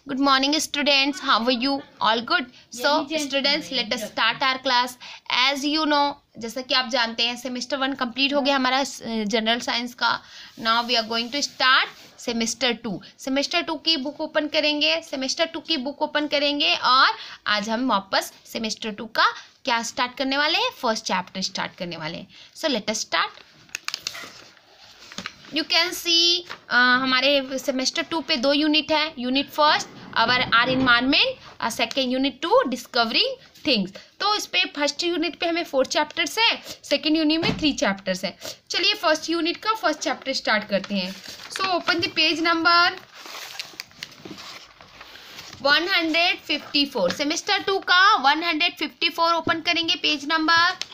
Good morning, students. How are you? All good? So, students, let us start our class. As you know, जैसा कि आप जानते हैं, semester 1 complete हो गया हमारा जनरल साइंस का. Now we are going to start semester 2. Semester 2 की बुक ओपन करेंगे और आज हम वापस सेमेस्टर 2 का क्या स्टार्ट करने वाले हैं, फर्स्ट चैप्टर स्टार्ट करने वाले हैं. So let us start. You can see हमारे सेमेस्टर 2 पे 2 यूनिट है. Unit first are environment, second unit 2 discovering things. तो इस पे फर्स्ट यूनिट पे हमें 4 चैप्टर्स है, सेकेंड यूनिट में 3 चैप्टर्स है. चलिए फर्स्ट यूनिट का फर्स्ट चैप्टर स्टार्ट करते हैं. So open the page number 154. Semester 2 का 154 ओपन करेंगे. Page number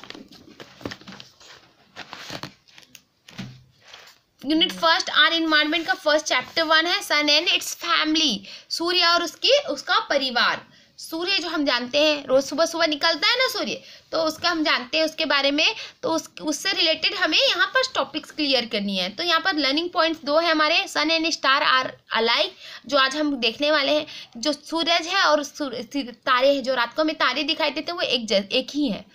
unit first are environment का फर्स्ट चैप्टर 1 है सन एंड इट्स फैमिली. सूर्य और उसका परिवार. सूर्य जो हम जानते हैं रोज सुबह सुबह निकलता है ना सूर्य, तो उसका हम जानते हैं उसके बारे में. तो उससे रिलेटेड हमें यहाँ पर टॉपिक्स क्लियर करनी है. तो यहाँ पर लर्निंग पॉइंट्स 2 है हमारे. सन एंड स्टार आर अलाइक, जो आज हम देखने वाले हैं. जो सूरज है और तारे हैं, जो रात को हमें तारे दिखाई देते हैं, वो एक ही है.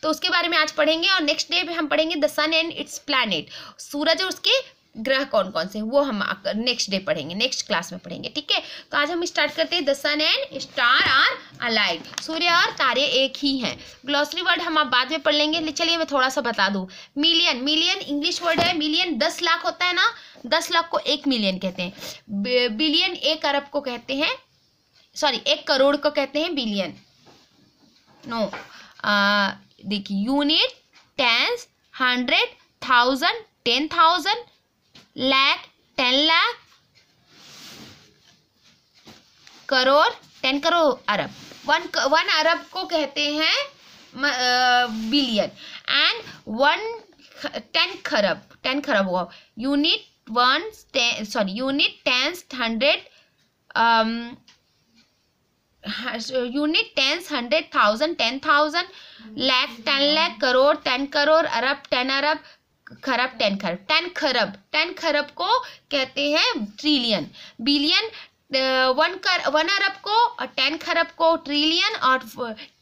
तो उसके बारे में आज पढ़ेंगे. और नेक्स्ट डे पे हम पढ़ेंगे the sun and its planet. सूरज और उसके ग्रह कौन कौन से हैं वो हम नेक्स्ट डे पढ़ेंगे, नेक्स्ट क्लास में पढ़ेंगे. ठीक है. तो आज हम स्टार्ट करते हैं. The sun and star are alike. सूर्य और तारे एक ही हैं. ग्लॉसरी वर्ड हम आप बाद में पढ़ लेंगे. चलिए मैं थोड़ा सा बता दूं. मिलियन इंग्लिश वर्ड है. मिलियन 10 लाख होता है ना, 10 लाख को 1 मिलियन कहते हैं. बिलियन 1 अरब को कहते हैं, सॉरी 1 करोड़ को कहते हैं बिलियन. नो, देखिए यूनिट, टेंस, 100, 1000, 10,000, लाख, 10 लाख, करोड़, 10 करोड़, अरब. 1 अरब को कहते हैं बिलियन. एंड 10 खरब, 10 खरब हुआ. Unit 1, unit, tens, 100, unit, tens, 100,000, 10,000, lakh, 10 lakh, crore, 10 crore, अरब, 10 अरब, खरब, 10 खरब. 10 खरब को कहते हैं ट्रिलियन. बिलियन 1 अरब को, और 10 खरब को ट्रिलियन, और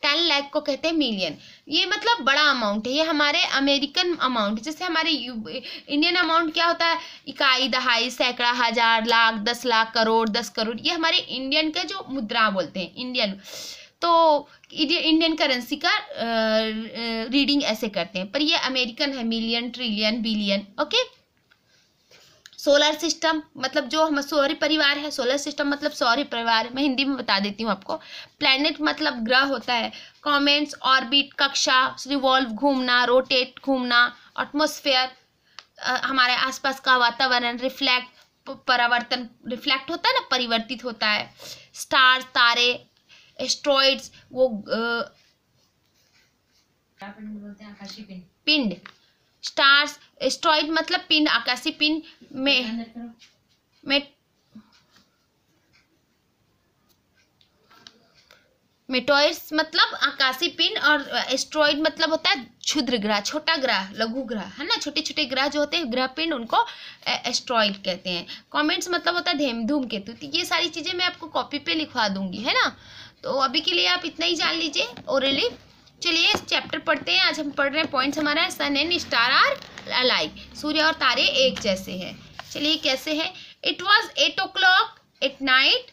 10 लाख को कहते हैं मिलियन. ये मतलब बड़ा अमाउंट है. ये हमारे अमेरिकन अमाउंट. जैसे हमारे इंडियन अमाउंट क्या होता है, इकाई, दहाई, सैकड़ा, हजार, लाख, 10 लाख, करोड़, 10 करोड़. ये हमारे इंडियन का जो मुद्रा बोलते हैं इंडियन. तो इंडियन करेंसी का रीडिंग ऐसे करते हैं, पर ये अमेरिकन है. Million, trillion, billion. Okay. Solar system मतलब जो हम सौर परिवार है. सोलर सिस्टम मतलब सौर परिवार. मैं हिंदी में बता देती हूँ आपको. प्लैनेट मतलब ग्रह होता है. कॉमेट्स, ऑर्बिट, कक्षा, रिवॉल्व, घूमना, रोटेट, घूमना. एटमॉस्फेयर हमारे आसपास का वातावरण. रिफ्लेक्ट, परावर्तन, रिफ्लेक्ट होता है ना, परिवर्तित होता है. स्टार्स, तारे. एस्ट्रॉइड्स वो पिंड. स्टार्स, एस्ट्रॉइड मतलब पिंड, आकाशीय पिंड. मेटोइड्स मतलब आकाशीय पिंड. और एस्ट्रॉइड मतलब होता है क्षुद्र ग्रह, छोटा ग्रह, लघु ग्रह है ना. छोटे छोटे ग्रह जो होते हैं, ग्रह पिंड, उनको एस्ट्रॉइड कहते हैं. कॉमेट्स मतलब होता है धूमकेतु. तो ये सारी चीजें मैं आपको कॉपी पे लिखवा दूंगी, है ना. तो अभी के लिए आप इतना ही जान लीजिए ओरली. चलिए इस चैप्टर पढ़ते हैं. आज हम पढ़ रहे हैं, पॉइंट्स हमारा है सन एंड स्टार आर अलाइक. सूर्य और तारे एक जैसे हैं. चलिए कैसे है. It was 8 o'clock at night.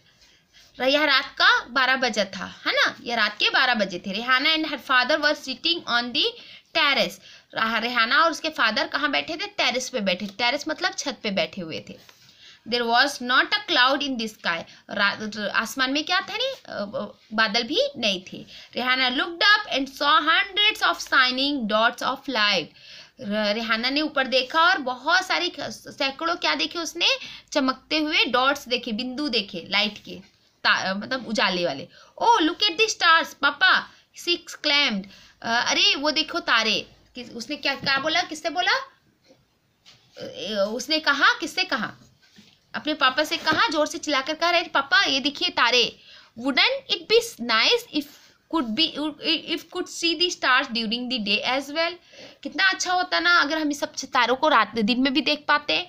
यह रात का 12 बजे था, है ना. यह रात के 12 बजे थे. Rehana and her father were sitting on the terrace. Rehana और उसके फादर कहाँ बैठे थे, टेरेस पे बैठे. टेरेस मतलब छत पे बैठे हुए थे. There was not a cloud in the sky. आसमान में क्या था नहीं, बादल भी नहीं थे. Rehana looked up and saw hundreds of shining dots of light. Rehana ने ऊपर देखा और बहुत सारी सैकड़ों क्या देखे उसने, चमकते हुए डॉट्स देखे, बिंदु देखे लाइट के, मतलब उजाले वाले. Oh look at the stars, पापा, she exclaimed. अरे वो देखो तारे. उसने क्या बोला, किससे बोला, उसने कहा, किससे कहा, अपने पापा से कहा, जोर से चिल्लाकर कह रहे, पापा ये देखिए तारे. Wouldn't it be nice if could see the stars during the day as well. कितना अच्छा होता ना अगर हम इस सब तारों को रात दिन में भी देख पाते.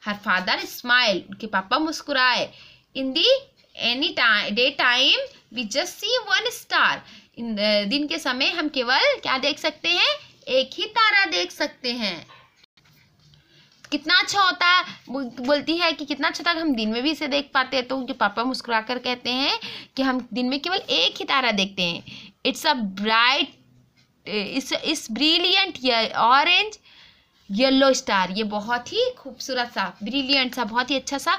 Her father smiled. उनके पापा मुस्कुराए. In the any time day time we just see one star. दिन के समय हम केवल क्या देख सकते हैं, एक ही तारा देख सकते हैं। कितना अच्छा होता है, बोलती है कि कितना अच्छा था, हम दिन में भी इसे देख पाते हैं। तो उनके पापा मुस्कुरा कर कहते हैं कि हम दिन में केवल एक ही तारा देखते हैं। इट्स अ ब्राइट इस ब्रिलियंट ऑरेंज येलो स्टार। ये बहुत ही खूबसूरत सा, ब्रिलियंट सा, बहुत ही अच्छा सा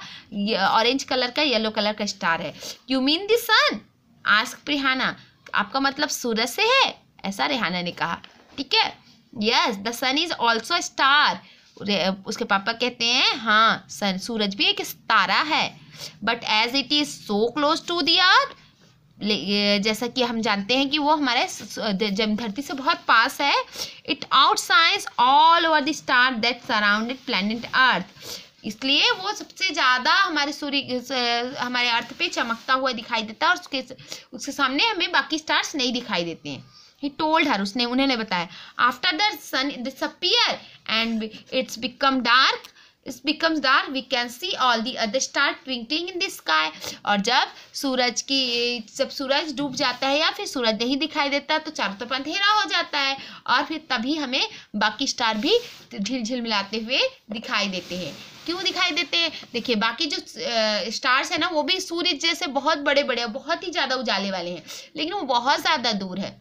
ऑरेंज कलर का, येलो कलर का स्टार है। You mean the sun, asked Rihana. आपका मतलब सूरज से है, ऐसा रिहाना ने कहा। ठीक है, yes the sun is also star. उसके पापा कहते हैं हाँ, सन सूरज भी एक तारा है। But as it is so close to the earth, जैसा कि हम जानते हैं कि वो हमारे जब धरती से बहुत पास है। It outshines all over the star that surrounded planet earth. इसलिए वो सबसे ज़्यादा हमारे अर्थ पे चमकता हुआ दिखाई देता है, और उसके सामने हमें बाकी स्टार्स नहीं दिखाई देते हैं। He told her, उन्होंने बताया। After the sun disappear and it becomes dark, we can see all the other stars twinkling in the sky। और जब सूरज डूब जाता है या फिर सूरज नहीं दिखाई देता तो चारों तरफ अंधेरा हो जाता है, और फिर तभी हमें बाकी स्टार भी झिलमिलाते हुए दिखाई देते हैं। क्यों दिखाई देते हैं? देखिए, बाकी जो स्टार्स है ना, वो भी सूरज जैसे बहुत बड़े बड़े, बहुत ही ज़्यादा उजाले वाले हैं, लेकिन वो बहुत ज़्यादा दूर है।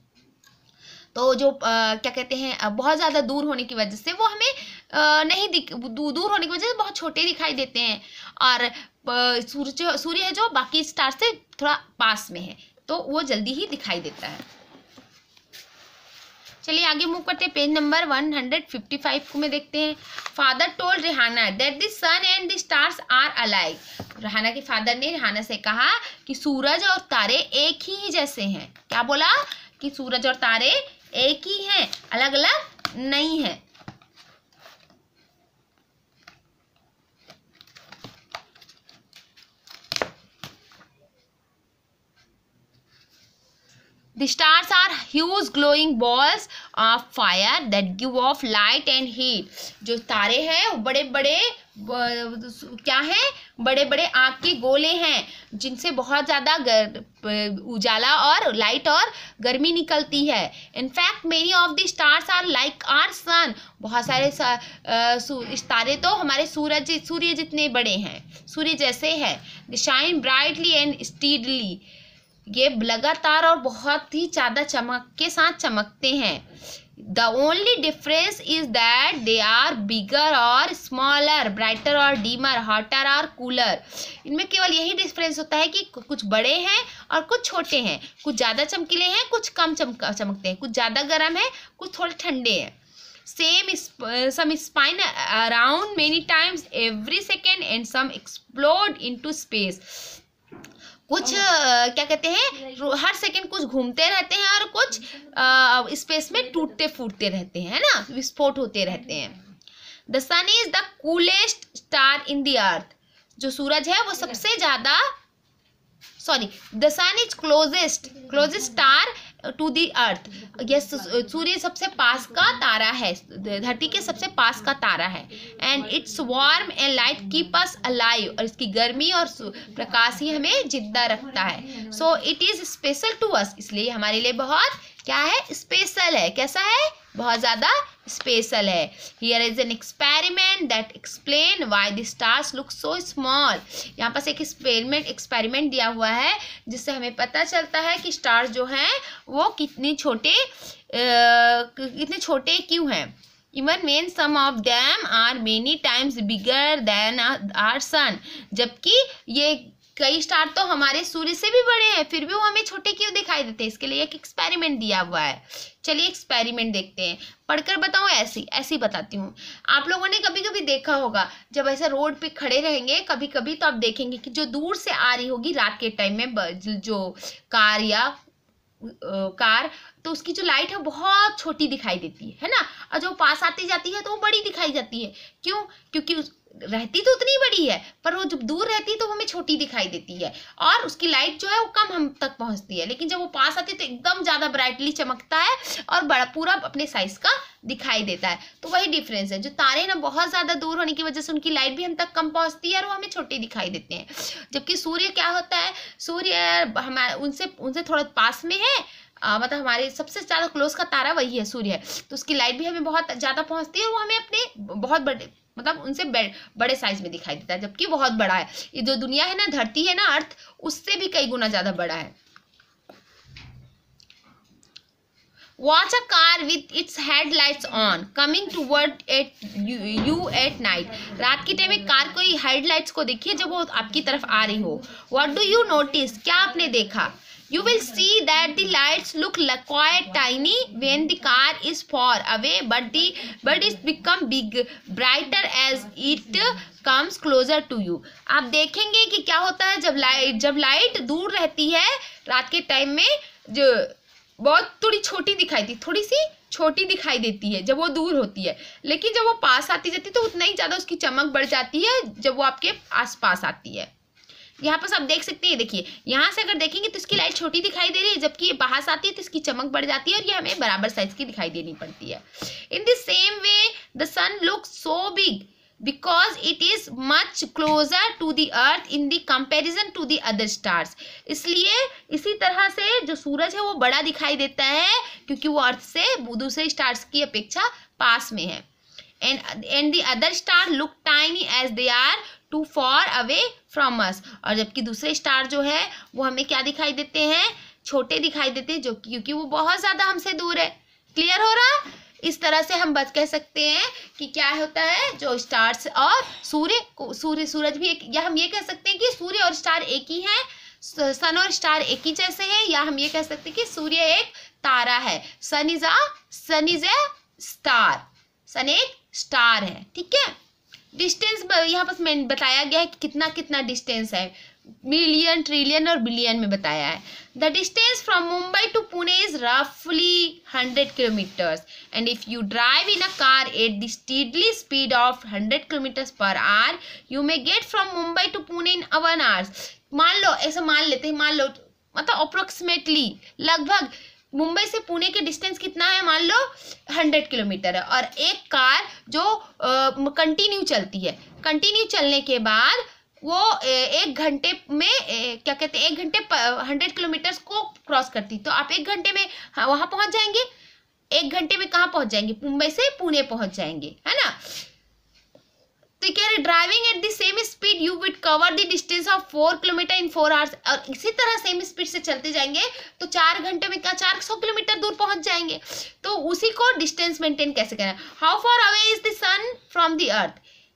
तो जो क्या कहते हैं, बहुत ज़्यादा दूर होने की वजह से वो हमें दूर होने की वजह से बहुत छोटे दिखाई देते हैं। और सूर्य है जो बाकी स्टार से थोड़ा पास में है, तो वो जल्दी ही दिखाई देता है। चलिए आगे मूव करते हैं। पेज नंबर 155 को में देखते हैं। Father told Rihana that the sun and the stars are alike. Rihana के फादर ने रिहाना से कहा कि सूरज और तारे एक ही जैसे हैं। क्या बोला? कि सूरज और तारे एक ही हैं, अलग अलग नहीं है। The stars are huge glowing balls of fire that give off light and heat। जो तारे हैं वो बड़े बड़े क्या हैं? बड़े बड़े आग के गोले हैं, जिनसे बहुत ज़्यादा उजाला और लाइट और गर्मी निकलती है। In fact many of the stars are like our sun. बहुत सारे तारे तो हमारे सूर्य जितने बड़े हैं, सूर्य जैसे है। They shine brightly and steadily. ये लगातार और बहुत ही ज़्यादा चमक के साथ चमकते हैं। The only difference is that they are bigger or smaller, brighter और डीमर, हॉटर और कूलर। इनमें केवल यही डिफरेंस होता है कि कुछ बड़े हैं और कुछ छोटे हैं, कुछ ज़्यादा चमकीले हैं, कुछ कम चमकते हैं, कुछ ज़्यादा गर्म है, कुछ थोड़े ठंडे हैं। some spin around many times every second and some explode into space। कुछ क्या कहते हैं, हर सेकंड कुछ घूमते रहते हैं और कुछ स्पेस में टूटते फूटते रहते हैं, है ना, विस्फोट होते रहते हैं। The sun is the coolest star in the earth. जो सूरज है वो सबसे ज्यादा the sun is closest star to the earth. Yes, सूर्य सबसे पास का तारा है, धरती के सबसे पास का तारा है। And it's warm and light keep us alive. और इसकी गर्मी और प्रकाश ही हमें जिंदा रखता है। So it is special to us. इसलिए हमारे लिए बहुत क्या है? स्पेशल है। कैसा है? बहुत ज़्यादा स्पेशल है। Here is an experiment that explain why the stars look so small. यहाँ पास एक एक्सपेरिमेंट दिया हुआ है जिससे हमें पता चलता है कि स्टार्स जो हैं वो कितने छोटे क्यों हैं। Even when some of them are many times bigger than our sun. जबकि ये कई स्टार तो हमारे सूर्य से भी बड़े हैं, फिर भी वो हमें छोटे क्यों दिखाई देते हैं? इसके लिए एक एक्सपेरिमेंट दिया हुआ है। चलिए एक्सपेरिमेंट देखते हैं। पढ़कर बताऊँ? ऐसी बताती हूँ। आप लोगों ने कभी कभी देखा होगा, जब ऐसा रोड पे खड़े रहेंगे कभी कभी, तो आप देखेंगे कि जो दूर से आ रही होगी रात के टाइम में जो कार, तो उसकी जो लाइट है बहुत छोटी दिखाई देती है ना, और जो पास आती जाती है तो वो बड़ी दिखाई जाती है। क्यों? क्योंकि रहती तो उतनी बड़ी है, पर वो जब दूर रहती है तो हमें छोटी दिखाई देती है और उसकी लाइट जो है वो कम हम तक पहुंचती है, लेकिन जब वो पास आती है तो एकदम ज़्यादा ब्राइटली चमकता है और बड़ा पूरा अपने साइज का दिखाई देता है। तो वही डिफरेंस है, जो तारे ना बहुत ज़्यादा दूर होने की वजह से उनकी लाइट भी हम तक कम पहुंचती है और वो हमें छोटे दिखाई देते हैं। जबकि सूर्य क्या होता है, सूर्य हमारे उनसे थोड़ा पास में है, मतलब हमारे सबसे ज़्यादा क्लोज का तारा वही है, सूर्य है, तो उसकी लाइट भी हमें बहुत ज़्यादा पहुंचती है और वो हमें अपने बहुत बड़े मतलब उनसे बड़े साइज में दिखाई देता है, जबकि बहुत बड़ा है। ये जो दुनिया है ना, धरती है ना, अर्थ, उससे भी कई गुना ज़्यादा बड़ा है। Watch a car with its headlights on coming toward you at night. रात के टाइम एक कार को हेडलाइट्स को देखिए जब वो आपकी तरफ आ रही हो। What do you notice? क्या आपने देखा? You will see that the lights look quite tiny when the car is far away, but it become big, brighter as it comes closer to you. आप देखेंगे कि क्या होता है जब लाइट दूर रहती है रात के टाइम में, जो बहुत थोड़ी सी छोटी दिखाई देती है जब वो दूर होती है, लेकिन जब वो पास आती जाती है तो उतना ही ज़्यादा उसकी चमक बढ़ जाती है जब वो आपके आसपास आती है। यहाँ पर आप देख सकते हैं, देखिए यहाँ से अगर देखेंगे तो इसकी लाइट छोटी दिखाई दे रही है, जबकि ये पास आती है तो इसकी चमक बढ़ जाती है और ये हमें बराबर साइज की दिखाई देनी पड़ती है। In the same way the sun looks so big because it is much closer to the earth in the comparison to the other stars. इसलिए इसी तरह से जो सूरज है वो बड़ा दिखाई देता है क्योंकि वो अर्थ से दूसरे स्टार्स की अपेक्षा पास में है। and the other star look tiny as they are too far away from us. और जबकि दूसरे स्टार जो है वो हमें क्या दिखाई देते हैं, छोटे दिखाई देते हैं, जो क्योंकि वो बहुत ज़्यादा हमसे दूर है। क्लियर हो रहा? इस तरह से हम बस कह सकते हैं कि क्या होता है, जो स्टार्स और सूरज भी एक, या हम ये कह सकते हैं कि सूर्य और स्टार एक ही हैं, सन और स्टार एक ही जैसे हैं, या हम ये कह सकते हैं कि सूर्य एक तारा है, सन इज ए स्टार, सन एक स्टार है। ठीक है, डिस्टेंस यहाँ पर मैंने बताया गया है कि कितना कितना डिस्टेंस है, मिलियन, ट्रिलियन और बिलियन में बताया है। The distance from Mumbai to Pune is रफली 100 kilometres and if you drive in a car at the steadily speed of 100 kilometres per hour you may get from Mumbai to Pune in 1 hour. मान लो, ऐसा मान लेते हैं, मान लो मतलब अप्रोक्सीमेटली लगभग मुंबई से पुणे के डिस्टेंस कितना है, मान लो 100 किलोमीटर है, और एक कार जो कंटिन्यू चलती है, कंटिन्यू चलने के बाद वो 1 घंटे में क्या कहते हैं, 1 घंटे 100 किलोमीटर्स को क्रॉस करती, तो आप 1 घंटे में वहाँ पहुँच जाएंगे। 1 घंटे में कहाँ पहुँच जाएंगे, मुंबई से पुणे पहुँच जाएंगे, है ना। तो कह रहे driving at the same speed you would cover the distance of 4 kilometre in 4 hours. और इसी तरह सेम स्पीड से चलते जाएंगे तो 4 घंटे में क्या 400 किलोमीटर दूर पहुंच जाएंगे। तो उसी को डिस्टेंस मेंटेन कैसे करना। How far away is the sun from the earth,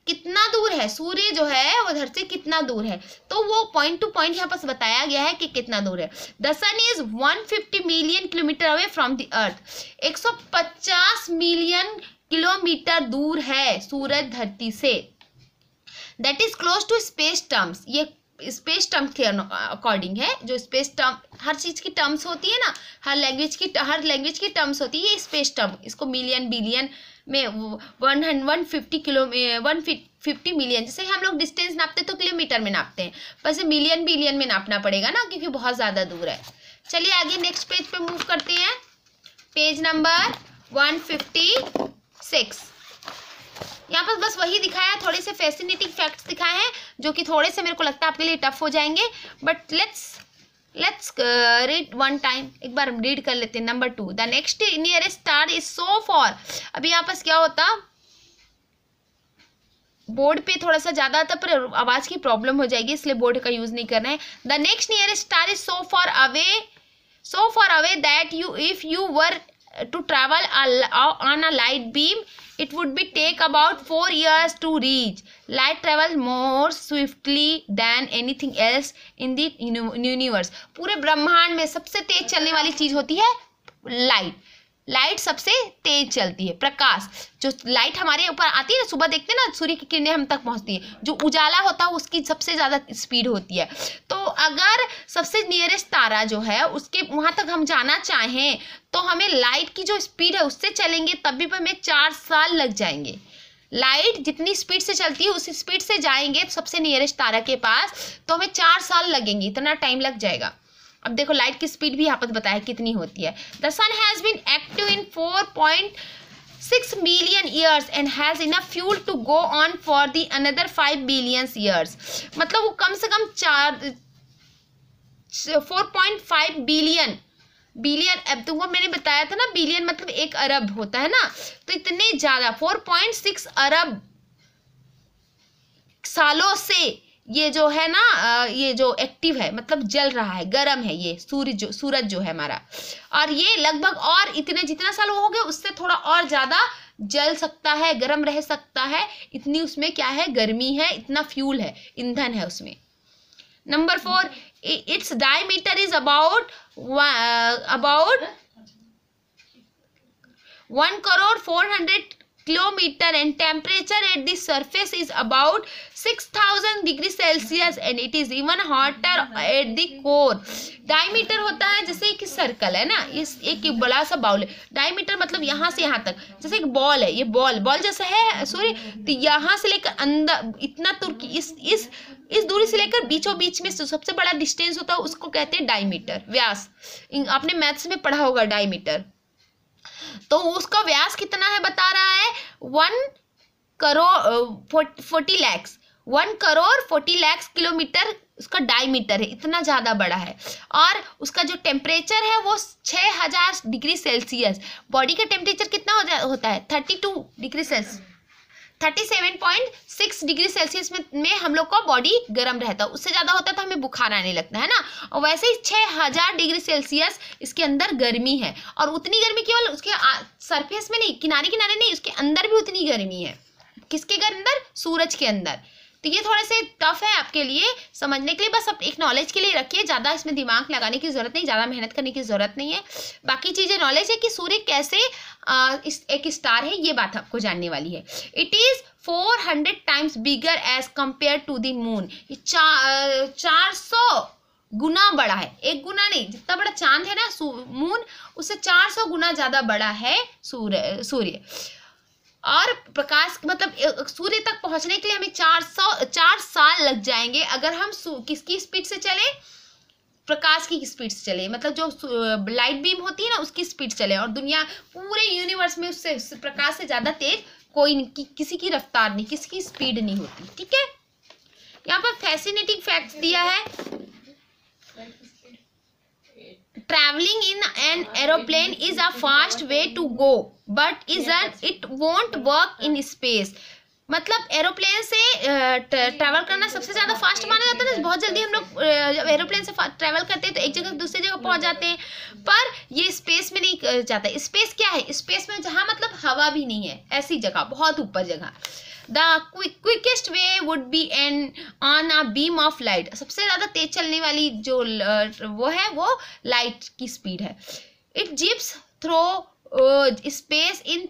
कितना दूर है सूर्य जो है वो धरती से कितना दूर है, तो वो पॉइंट टू पॉइंट यहाँ पर बताया गया है कि कितना दूर है। The sun is 150 million kilometre away from the earth, 150 million kilometre दूर है सूरज धरती से। That is close to space terms, ये स्पेस टर्म के अकॉर्डिंग है। जो स्पेस टर्म हर चीज़ की टर्म्स होती है ना, हर लैंग्वेज की टर्म्स होती है, ये स्पेस टर्म, इसको मिलियन बिलियन में 150 मिलियन, जैसे हम लोग डिस्टेंस नापते तो किलोमीटर में नापते हैं, वैसे मिलियन बिलियन में नापना पड़ेगा ना, क्योंकि बहुत ज़्यादा दूर है। चलिए आगे नेक्स्ट पेज पे मूव करते हैं, पेज नंबर 156। यहाँ पर बस वही दिखाया है, थोड़े से फैसिनेटिंग फैक्ट्स दिखाए हैं जो कि थोड़े से मेरे को लगता है आपके लिए टफ हो जाएंगे, but let's read one time, एक बार रीड कर लेते हैं। Number 2, the next nearest star is so for. अभी यहाँ पर क्या होता, बोर्ड पे थोड़ा सा ज़्यादा आता पर आवाज़ की प्रॉब्लम हो जाएगी, इसलिए बोर्ड का यूज़ नहीं करना है। The next nearest star is so for away that if you were to travel on a light beam it would be take about 4 years to reach. Light travels more swiftly than anything else in the universe. पूरे ब्रह्मांड में सबसे तेज चलने वाली चीज होती है light सबसे तेज चलती है। प्रकाश, जो लाइट हमारे ऊपर आती है ना, सुबह देखते हैं ना सूर्य की किरणें हम तक पहुंचती है, जो उजाला होता है उसकी सबसे ज़्यादा स्पीड होती है। तो अगर सबसे नियरेस्ट तारा जो है उसके वहाँ तक हम जाना चाहें तो हमें लाइट की जो स्पीड है उससे चलेंगे, तब भी हमें 4 साल लग जाएंगे। लाइट जितनी स्पीड से चलती है उसी स्पीड से जाएंगे सबसे नियरेस्ट तारा के पास, तो हमें 4 साल लगेंगे, इतना टाइम लग जाएगा। अब देखो लाइट की स्पीड भी यहाँ पर बताया कितनी होती है। The sun has been active in 4.6 million years and has enough fuel to go on for the another 5 billion years। मतलब वो कम से कम 4.5 बिलियन, अब तुमको मैंने बताया था ना बिलियन मतलब 1 अरब होता है ना, तो इतने ज्यादा 4.6 अरब सालों से ये जो है ना ये जो एक्टिव है मतलब जल रहा है, गर्म है ये सूरज जो है हमारा, और ये लगभग और इतने जितना साल हो गए उससे थोड़ा और ज्यादा जल सकता है, गर्म रह सकता है, इतनी उसमें क्या है गर्मी है, इतना फ्यूल है, ईंधन है उसमें। Number 4, its diameter is about 1,400,000 kilometer and temperature at the surface is about 6,000 degree Celsius and it is even hotter at the core। Diameter होता है जैसे एक सर्कल है ना, इस एक बड़ा सा बाउल है, डायमीटर मतलब यहाँ से यहाँ तक, जैसे एक बॉल है, ये बॉल जैसा है सूर्य, तो यहाँ से लेकर अंदर इतना दूर की इस दूरी से लेकर बीचों बीच में सबसे बड़ा डिस्टेंस होता है उसको कहते हैं डायमीटर, व्यास। आपने मैथ्स में पढ़ा होगा डायमीटर। तो उसका व्यास कितना है बता रहा है 1,40,00,000 किलोमीटर उसका डायमीटर है, इतना ज्यादा बड़ा है। और उसका जो टेम्परेचर है वो 6,000 डिग्री सेल्सियस। बॉडी का टेम्परेचर कितना होता है 32 डिग्री सेल्सियस, 37.6 डिग्री सेल्सियस में हम लोग का बॉडी गर्म रहता है, उससे ज़्यादा होता है तो हमें बुखार आने लगता है ना। और वैसे ही 6,000 डिग्री सेल्सियस इसके अंदर गर्मी है, और उतनी गर्मी केवल उसके सरफेस में नहीं, किनारे किनारे नहीं, उसके अंदर भी उतनी गर्मी है। किसके अंदर? सूरज के अंदर। तो ये थोड़े से टफ है आपके लिए समझने के लिए, बस आप एक नॉलेज के लिए रखिए, ज़्यादा इसमें दिमाग लगाने की ज़रूरत नहीं, ज़्यादा मेहनत करने की ज़रूरत नहीं है। बाकी चीज़ें नॉलेज है कि सूर्य कैसे एक स्टार है, ये बात आपको जानने वाली है। It is 400 times bigger as compare to the moon. 400 गुना बड़ा है, एक गुना नहीं, जितना बड़ा चांद है ना मून, उससे 400 गुना ज़्यादा बड़ा है सूर्य। और प्रकाश मतलब सूर्य तक पहुंचने के लिए हमें 4 साल लग जाएंगे अगर हम किसकी स्पीड से चले, प्रकाश की स्पीड से चले, मतलब जो लाइट बीम होती है ना उसकी स्पीड चले। और दुनिया पूरे यूनिवर्स में उससे प्रकाश से ज्यादा तेज कोई नहीं, किसी की रफ्तार नहीं, किसी की स्पीड नहीं होती। ठीक है, यहाँ पर फैसिनेटिंग फैक्ट्स दिया है। Traveling in an aeroplane is a fast way to go, but it won't work in space। मतलब एरोप्लेन से ट्रैवल करना सबसे ज़्यादा फास्ट माना जाता है ना, बहुत जल्दी हम लोग जब एरोप्लेन से ट्रैवल करते हैं तो एक जगह से दूसरी जगह पहुंच जाते हैं, पर ये स्पेस में नहीं जाता। स्पेस क्या है? स्पेस में जहाँ मतलब हवा भी नहीं है, ऐसी जगह, बहुत ऊपर जगह। The quickest way would be on a beam of light. सबसे ज़्यादा तेज चलने वाली जो वो है वो लाइट की स्पीड है। It zips through space in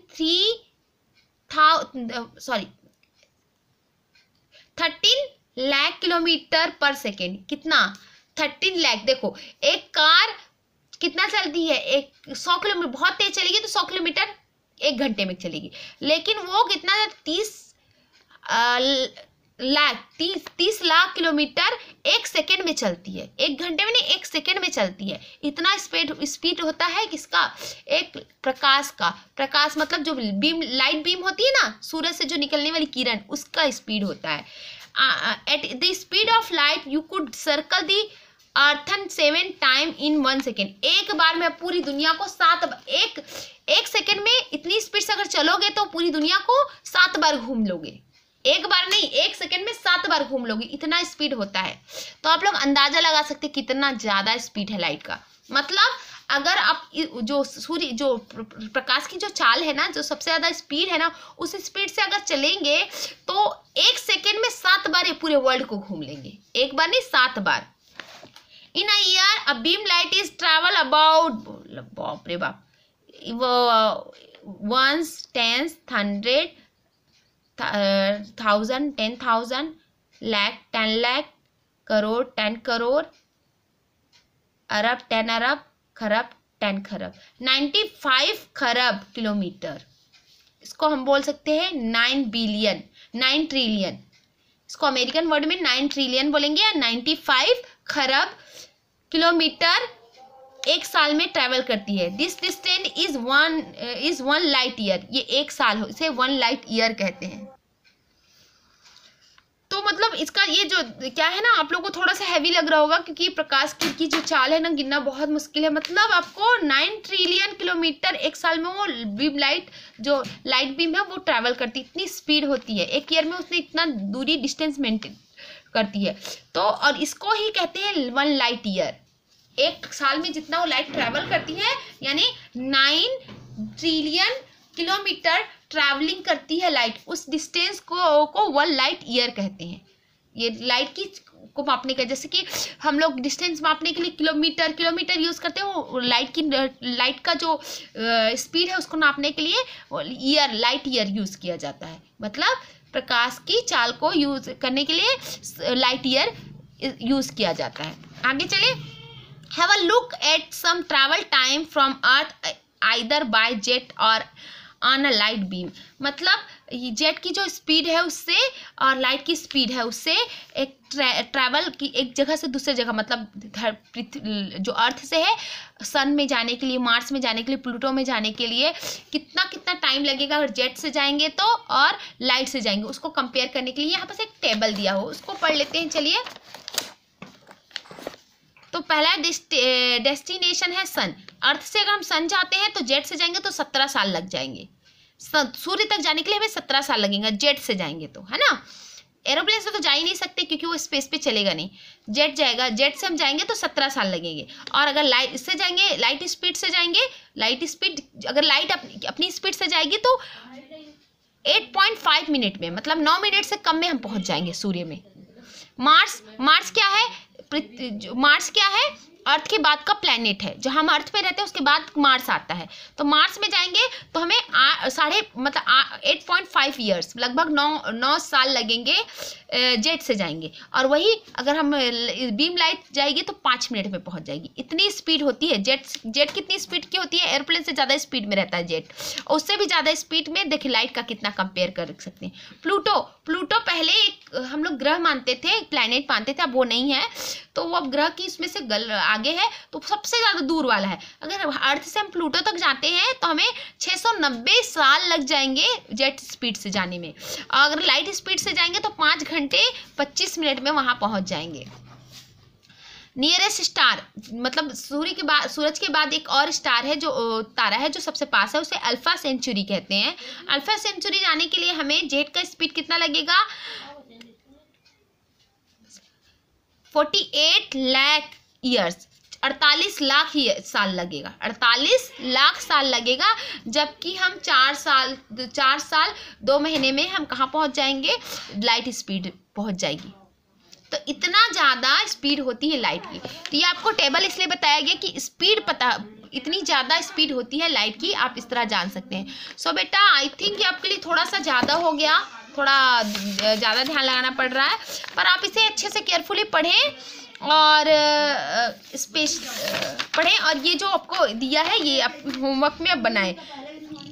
13 lakh kilometre per second. कितना? 13 लाख। देखो एक कार कितना चलती है, 100 किलोमीटर, बहुत तेज चलेगी तो 100 किलोमीटर 1 घंटे में चलेगी, लेकिन वो कितना 30 लाख किलोमीटर 1 सेकेंड में चलती है। 1 घंटे में नहीं, 1 सेकेंड में चलती है। इतना स्पीड होता है किसका? एक प्रकाश का। प्रकाश मतलब जो लाइट बीम होती है ना, सूरज से जो निकलने वाली किरण, उसका स्पीड होता है। At the speed of light you could circle the earth 7 time in 1 second. एक बार में पूरी दुनिया को एक सेकेंड में इतनी स्पीड से अगर चलोगे तो पूरी दुनिया को 7 बार घूम लोगे। एक बार नहीं, 1 सेकेंड में 7 बार घूम लोगे, इतना स्पीड होता है। तो आप लोग अंदाजा लगा सकते कितना ज्यादा स्पीड है लाइट का। मतलब अगर आप जो सूर्य जो प्रकाश की जो चाल है ना, जो सबसे ज्यादा स्पीड है ना, उस स्पीड से अगर चलेंगे तो 1 सेकेंड में 7 बार ये पूरे वर्ल्ड को घूम लेंगे। एक बार नहीं, 7 बार। In a year a beam light is travel about, बाप रे बाप, 1 10 100 1000 10,000 लाख 10 लाख, करोड़ 10 करोड़, अरब 10 अरब, खरब 10 खरब, 95 खरब किलोमीटर इसको हम बोल सकते हैं 9 बिलियन, 9 ट्रिलियन, इसको अमेरिकन वर्ड में 9 ट्रिलियन बोलेंगे, या 95 खरब किलोमीटर एक साल में ट्रैवल करती है। This distance is 1 light year, ये एक साल हो, इसे 1 लाइट ईयर कहते हैं। तो मतलब इसका ये जो क्या है ना, आप लोगों को थोड़ा सा हैवी लग रहा होगा, क्योंकि प्रकाश की जो चाल है ना, गिनना बहुत मुश्किल है। मतलब आपको 9 ट्रिलियन किलोमीटर एक साल में वो बीम लाइट, जो लाइट बीम है वो ट्रैवल करती है, इतनी स्पीड होती है, एक ईयर में उसने इतना दूरी डिस्टेंस मेंटेन करती है। तो और इसको ही कहते हैं 1 लाइट ईयर। एक साल में जितना वो लाइट ट्रैवल करती है, यानी 9 ट्रिलियन किलोमीटर ट्रैवलिंग करती है लाइट, उस डिस्टेंस को 1 लाइट ईयर कहते हैं। ये लाइट की को मापने का, जैसे कि हम लोग डिस्टेंस मापने के लिए किलोमीटर यूज़ करते हैं, वो लाइट का जो स्पीड है उसको नापने के लिए लाइट ईयर यूज़ किया जाता है। मतलब प्रकाश की चाल को यूज़ करने के लिए लाइट ईयर यूज़ किया जाता है। आगे चले, have a look at some travel time from earth either by jet or on a light beam. मतलब जेट की जो स्पीड है उससे और लाइट की स्पीड है उससे एक ट्रैवल की एक जगह से दूसरे जगह, मतलब जो अर्थ से है सन में जाने के लिए, मार्स में जाने के लिए, प्लूटो में जाने के लिए कितना टाइम लगेगा अगर जेट से जाएंगे तो, और लाइट से जाएंगे, उसको कंपेयर करने के लिए यहाँ पर एक टेबल दिया हो, उसको पढ़ लेते हैं। चलिए, तो पहला डेस्टिनेशन है सन। अर्थ से अगर हम सन जाते हैं तो जेट से जाएंगे तो 17 साल लग जाएंगे। सूर्य तक जाने के लिए हमें 17 साल लगेंगे जेट से जाएंगे तो, है ना। एरोप्लेन से तो जा ही नहीं सकते क्योंकि वो स्पेस पे चलेगा नहीं, जेट जाएगा, जेट से हम जाएंगे तो 17 साल लगेंगे। और अगर लाइट इससे जाएंगे, लाइट स्पीड से जाएंगे, लाइट स्पीड अगर लाइट अपनी स्पीड से जाएगी तो 8.5 मिनट में, मतलब 9 मिनट से कम में हम पहुंच जाएंगे सूर्य में। मार्स क्या है? मार्स क्या है? अर्थ के बाद का प्लैनेट है, जो हम अर्थ पे रहते हैं उसके बाद मार्स आता है। तो मार्स में जाएंगे तो हमें 8.5 ईयर्स, लगभग 9 साल लगेंगे जेट से जाएंगे। और वही अगर हम बीम लाइट जाएगी तो 5 मिनट में पहुंच जाएगी। इतनी स्पीड होती है जेट कितनी स्पीड की होती है? एयरप्लेन से ज़्यादा स्पीड में रहता है जेट, और उससे भी ज़्यादा स्पीड में देखिए लाइट का कितना कंपेयर कर सकते हैं। प्लूटो पहले एक हम लोग ग्रह मानते थे, प्लैनेट मानते थे, अब वो नहीं है, तो वो अब ग्रह की इसमें से आगे है, तो सबसे ज़्यादा दूर वाला है। अगर अर्थ से हम प्लूटो तक जाते हैं तो हमें 690 साल लग जाएंगे जेट स्पीड से जाने में। अगर लाइट स्पीड से जाएंगे तो 5 घंटे 25 मिनट में वहाँ पहुँच जाएंगे। नियरेस्ट स्टार, मतलब सूरज के बाद एक और स्टार है, जो तारा है जो सबसे पास है, उसे अल्फा सेंचुरी कहते हैं। अल्फा सेंचुरी जाने के लिए हमें जेट का स्पीड कितना लगेगा? 48 लाख ईयर्स, 48 लाख साल लगेगा, 48 लाख साल लगेगा। जबकि हम 4 साल 2 महीने में हम कहाँ पहुँच जाएंगे? लाइट स्पीड पहुँच जाएगी। तो इतना ज़्यादा स्पीड होती है लाइट की। तो ये आपको टेबल इसलिए बताया गया कि स्पीड इतनी ज़्यादा स्पीड होती है लाइट की, आप इस तरह जान सकते हैं। सो बेटा आई थिंक ये आपके लिए थोड़ा सा ज़्यादा हो गया, थोड़ा ज़्यादा ध्यान लगाना पड़ रहा है, पर आप इसे अच्छे से केयरफुली पढ़ें और पढ़ें। और ये जो आपको दिया है ये आप होमवर्क में अब बनाएं,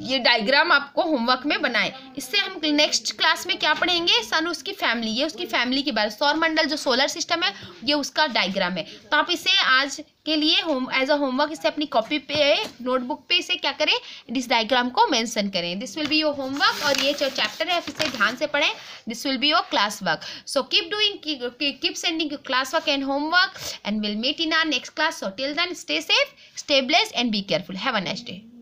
ये डायग्राम आपको होमवर्क में बनाएं। इससे हम नेक्स्ट क्लास में क्या पढ़ेंगे? सन उसकी फैमिली, ये उसकी फैमिली के बारे में, सौर मंडल जो सोलर सिस्टम है ये उसका डायग्राम है। तो आप इसे आज के लिए एज अ होमवर्क इसे अपनी कॉपी पे, नोटबुक पे इसे क्या करें? इस डायग्राम को मेंशन करें। This will be your homework, और ये जो चैप्टर है इसे ध्यान से पढ़ें। This will be your class work. So keep sending your class work and homework, and will meet in our next class. So till then stay safe, stay blessed and be careful. Have a nice day.